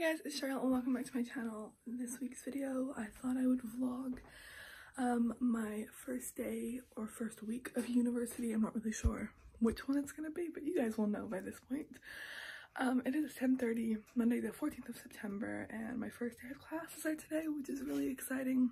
Hey guys, it's Charlotte and welcome back to my channel. In this week's video, I thought I would vlog my first day or first week of university. I'm not really sure which one it's gonna be, but you guys will know by this point. It is 10:30, Monday the 14th of September, and my first day of classes are today, which is really exciting.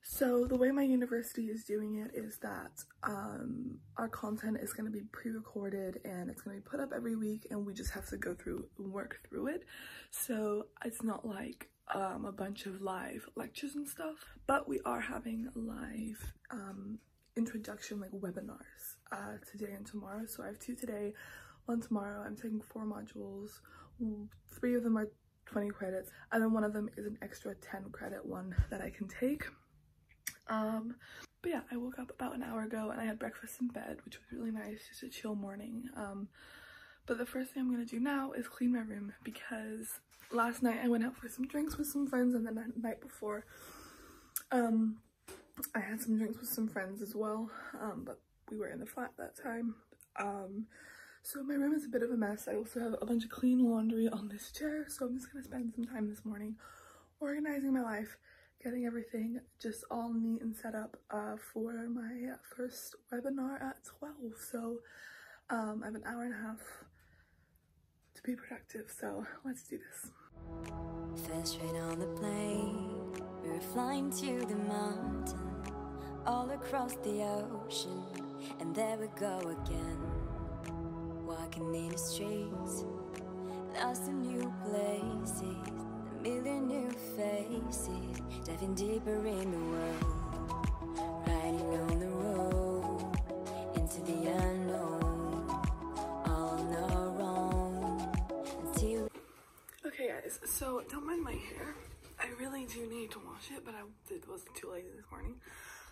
So the way my university is doing it is that our content is going to be pre-recorded and it's going to be put up every week, and we just have to go through and work through it. So it's not like a bunch of live lectures and stuff, but we are having live introduction like webinars today and tomorrow. So I have 2 today, 1 tomorrow. I'm taking 4 modules. 3 of them are 20 credits, and then 1 of them is an extra 10 credit one that I can take. But yeah, I woke up about an hour ago and I had breakfast in bed, which was really nice, just a chill morning. But the first thing I'm gonna do now is clean my room, because last night I went out for some drinks with some friends, and then the night before I had some drinks with some friends as well, but we were in the flat that time. So my room is a bit of a mess. I also have a bunch of clean laundry on this chair, so I'm just gonna spend some time this morning organizing my life, getting everything just all neat and set up for my first webinar at 12. So I have an hour and a half to be productive, so let's do this. First train on the plane, we were flying to the mountain, all across the ocean, and there we go again, walking in the streets, lost in new places, a million new faces, diving deeper in the world, riding on the road into the unknown, all on our own until. Okay guys, so don't mind my hair. I really do need to wash it, but it wasn't too late this morning.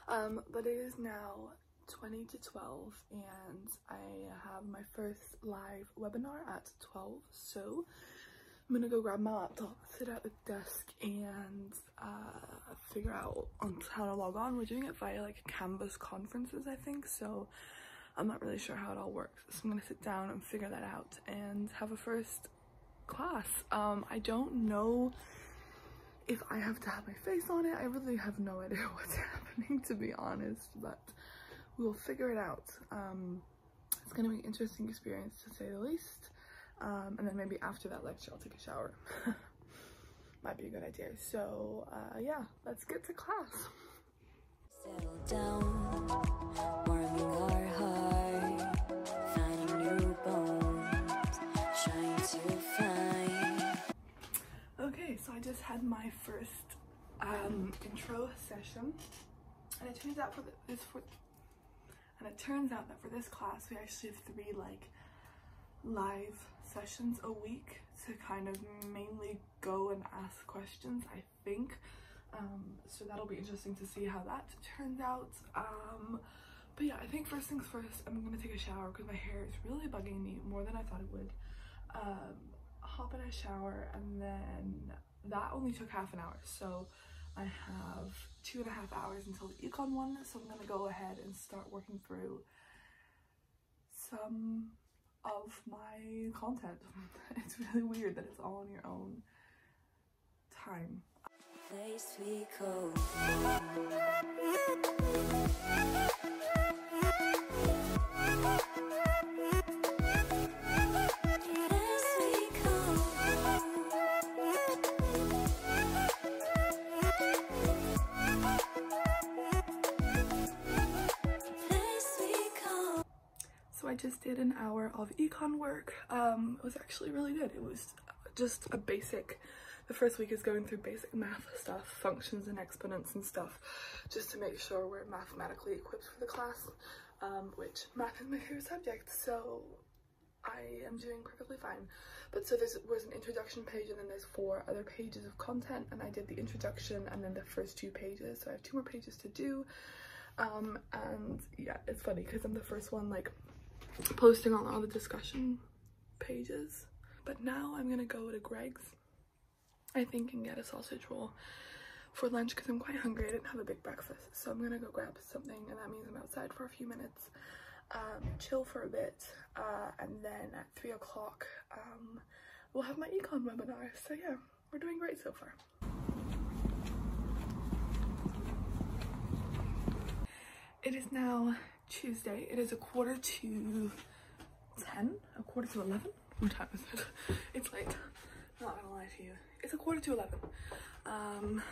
But it is now 20 to 12 and I have my first live webinar at 12, so I'm gonna go grab my laptop, sit at the desk, and figure out how to log on. We're doing it via like Canvas conferences, I think, so I'm not really sure how it all works. So I'm gonna sit down and figure that out and have a first class. I don't know if I have to have my face on it. I really have no idea what's happening, to be honest, but we'll figure it out. It's gonna be an interesting experience to say the least. And then maybe after that lecture I'll take a shower. Might be a good idea. So yeah, let's get to class. Settle down, warming our heart, finding new bones, trying to find. Okay, so I just had my first intro session, and it turns out that for this class we actually have 3 like live sessions a week to kind of mainly go and ask questions, I think. So that'll be interesting to see how that turns out. But yeah, I think first things first, I'm gonna take a shower because my hair is really bugging me more than I thought it would. Hop in a shower, and then that only took half an hour, so I have 2.5 hours until the econ one, so I'm gonna go ahead and start working through some of my content. It's really weird that it's all on your own time. Place we go. So I just did an hour of econ work. It was actually really good. It was just a basic, the first week is going through basic math stuff, functions and exponents and stuff, just to make sure we're mathematically equipped for the class, which math is my favorite subject, so I am doing perfectly fine. But so there was an introduction page, and then there's 4 other pages of content, and I did the introduction and then the first 2 pages, so I have 2 more pages to do. And yeah, it's funny because I'm the first one like posting on all the discussion pages. But now I'm gonna go to Greg's, I think, and get a sausage roll for lunch because I'm quite hungry. I didn't have a big breakfast, so I'm gonna go grab something, and that means I'm outside for a few minutes, chill for a bit, and then at 3 o'clock we'll have my econ webinar. So yeah, we're doing great so far. It is now Tuesday. It is 11:45. A quarter to 11? What time is it? It's late. I'm not gonna lie to you. It's 11:45.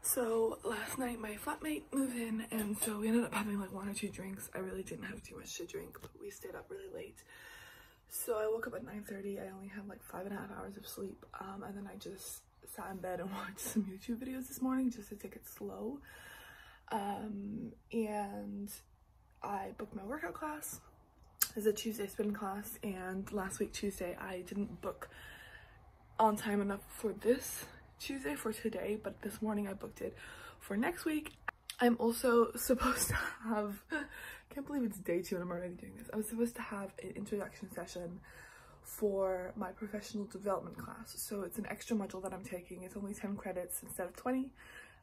So last night my flatmate moved in, and so we ended up having like 1 or 2 drinks. I really didn't have too much to drink, but we stayed up really late. So I woke up at 9:30. I only had like 5.5 hours of sleep, and then I just sat in bed and watched some YouTube videos this morning just to take it slow. And I booked my workout class. It's a Tuesday spin class, and last week Tuesday I didn't book on time enough for this Tuesday for today, but this morning I booked it for next week. I'm also supposed to have, can't believe it's day 2 and I'm already doing this. I was supposed to have an introduction session for my professional development class. So it's an extra module that I'm taking. It's only 10 credits instead of 20.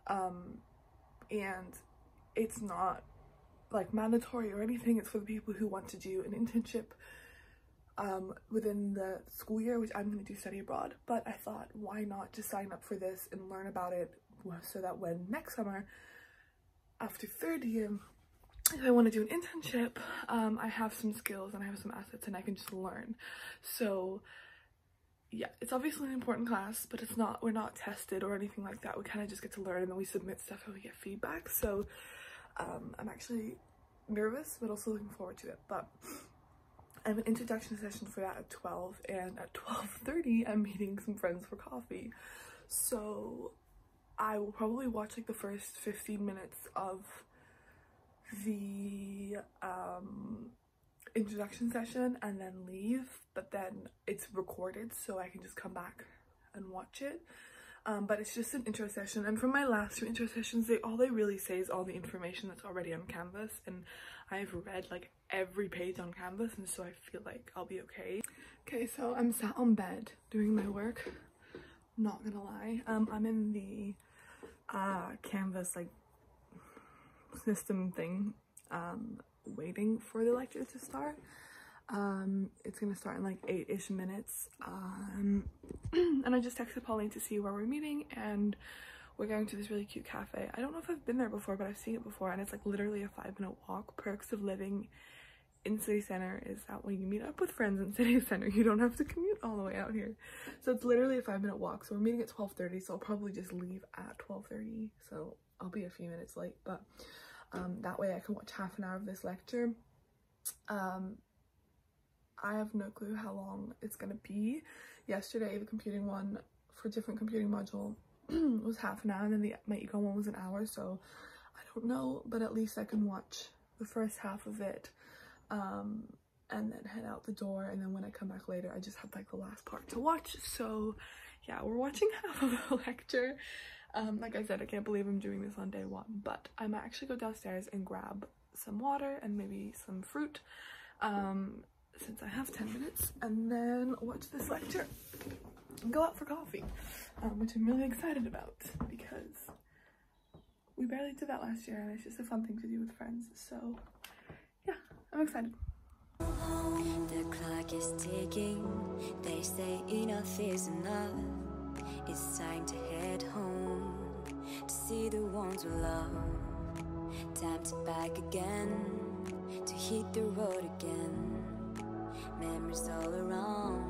And it's not like mandatory or anything. It's for the people who want to do an internship within the school year, which I'm going to do study abroad. But I thought, why not just sign up for this and learn about it, so that when next summer after third year, if I want to do an internship, I have some skills and I have some assets and I can just learn. So yeah, it's obviously an important class, but it's not, we're not tested or anything like that. We kind of just get to learn, and then we submit stuff and we get feedback. So I'm actually nervous but also looking forward to it. But I have an introduction session for that at 12, and at 12:30 I'm meeting some friends for coffee. So I will probably watch like the first 15 minutes of the introduction session and then leave, but then it's recorded so I can just come back and watch it. But it's just an intro session, and from my last 2 intro sessions, all they really say is all the information that's already on Canvas, and I've read like every page on Canvas, and so I feel like I'll be okay. Okay, so I'm sat on bed doing my work, not gonna lie. I'm in the Canvas like system thing, waiting for the lecture to start. It's gonna start in like 8-ish minutes, and I just texted Pauline to see where we're meeting, and we're going to this really cute cafe. I don't know if I've been there before, but I've seen it before, and it's like literally a 5-minute walk. Perks of living in city center is that when you meet up with friends in city center, you don't have to commute all the way out here. So it's literally a 5-minute walk. So we're meeting at 12:30, so I'll probably just leave at 12:30, so I'll be a few minutes late, but that way I can watch half an hour of this lecture. I have no clue how long it's gonna be. Yesterday the computing one for different computing module was half an hour, and then my econ one was an hour, so I don't know, but at least I can watch the first half of it and then head out the door, and then when I come back later I just have like the last part to watch. So yeah, we're watching half of the lecture. Like I said, I can't believe I'm doing this on day 1, but I might actually go downstairs and grab some water and maybe some fruit, since I have 10 minutes, and then watch this lecture and go out for coffee, which I'm really excited about because we barely did that last year, and it's just a fun thing to do with friends. So yeah, I'm excited. The clock is ticking, they say enough is enough. It's time to head home, to see the ones we love. Time to pack again, to hit the road again. Memories all around,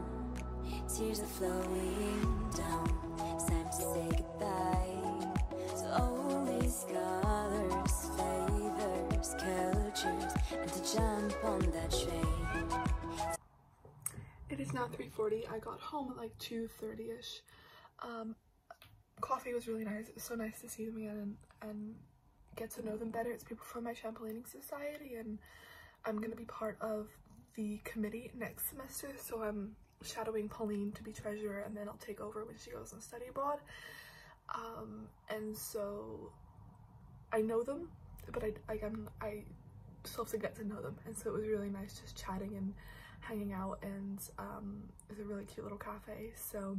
tears are flowing down. It's time to say goodbye to all these colors, flavors, cultures, and to jump on that train. It is now 3:40. I got home at like 2:30ish. Coffee was really nice. It was so nice to see them again and get to know them better. It's people from my trampolining society, and I'm gonna be part of the committee next semester, so I'm shadowing Pauline to be treasurer, and then I'll take over when she goes on study abroad. And so I know them, but I still have to get to know them, and so it was really nice just chatting and hanging out, and it's a really cute little cafe, so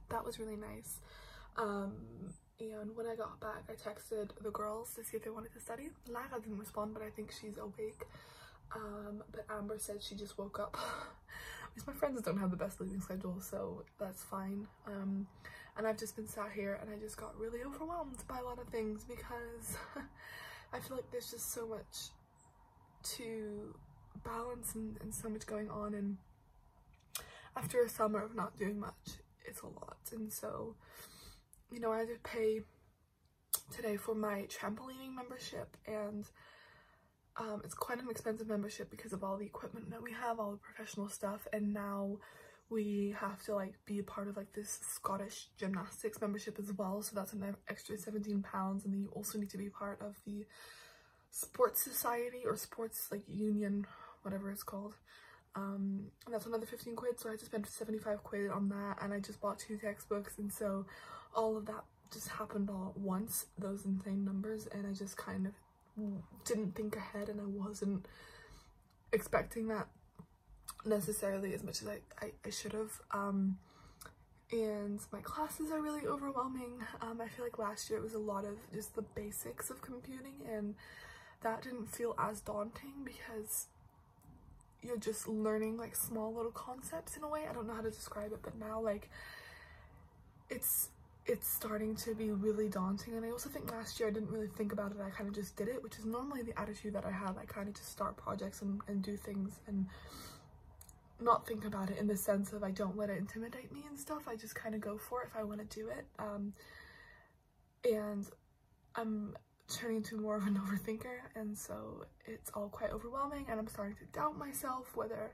that was really nice. And when I got back, I texted the girls to see if they wanted to study. Lara didn't respond, but I think she's awake. But Amber said she just woke up At least my friends don't have the best sleeping schedule, so that's fine. And I've just been sat here and I just got really overwhelmed by a lot of things because I feel like there's just so much to balance and so much going on, and after a summer of not doing much, it's a lot. And so, you know, I had to pay today for my trampolining membership, and it's quite an expensive membership because of all the equipment that we have, all the professional stuff, and now we have to like be a part of like this Scottish gymnastics membership as well, so that's an extra £17, and then you also need to be part of the sports society or sports like union, whatever it's called, and that's another 15 quid, so I had to spend 75 quid on that, and I just bought 2 textbooks, and so all of that just happened all at once, those insane numbers, and I just kind of didn't think ahead, and I wasn't expecting that necessarily as much as I should have. And my classes are really overwhelming. I feel like last year it was a lot of just the basics of computing, and that didn't feel as daunting because you're just learning like small little concepts in a way. I don't know how to describe it, but now like it's starting to be really daunting. And I also think last year I didn't really think about it, I kind of just did it, which is normally the attitude that I have. I kind of just start projects and do things and not think about it in the sense of I don't let it intimidate me and stuff. I just kind of go for it if I want to do it. And I'm turning into more of an overthinker, and so it's all quite overwhelming, and I'm starting to doubt myself whether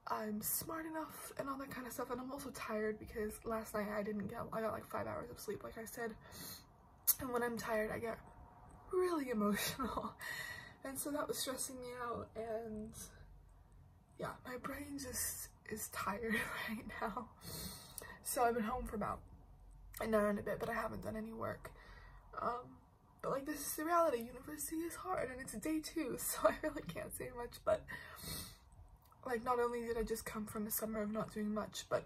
I'm smart enough and all that kind of stuff. And I'm also tired because last night I got like 5 hours of sleep, like I said, and when I'm tired I get really emotional, and so that was stressing me out. And yeah, my brain just is tired right now. So I've been home for about an hour and a bit, but I haven't done any work. But like, this is the reality. University is hard, and it's day 2, so I really can't say much. But like, not only did I just come from a summer of not doing much, but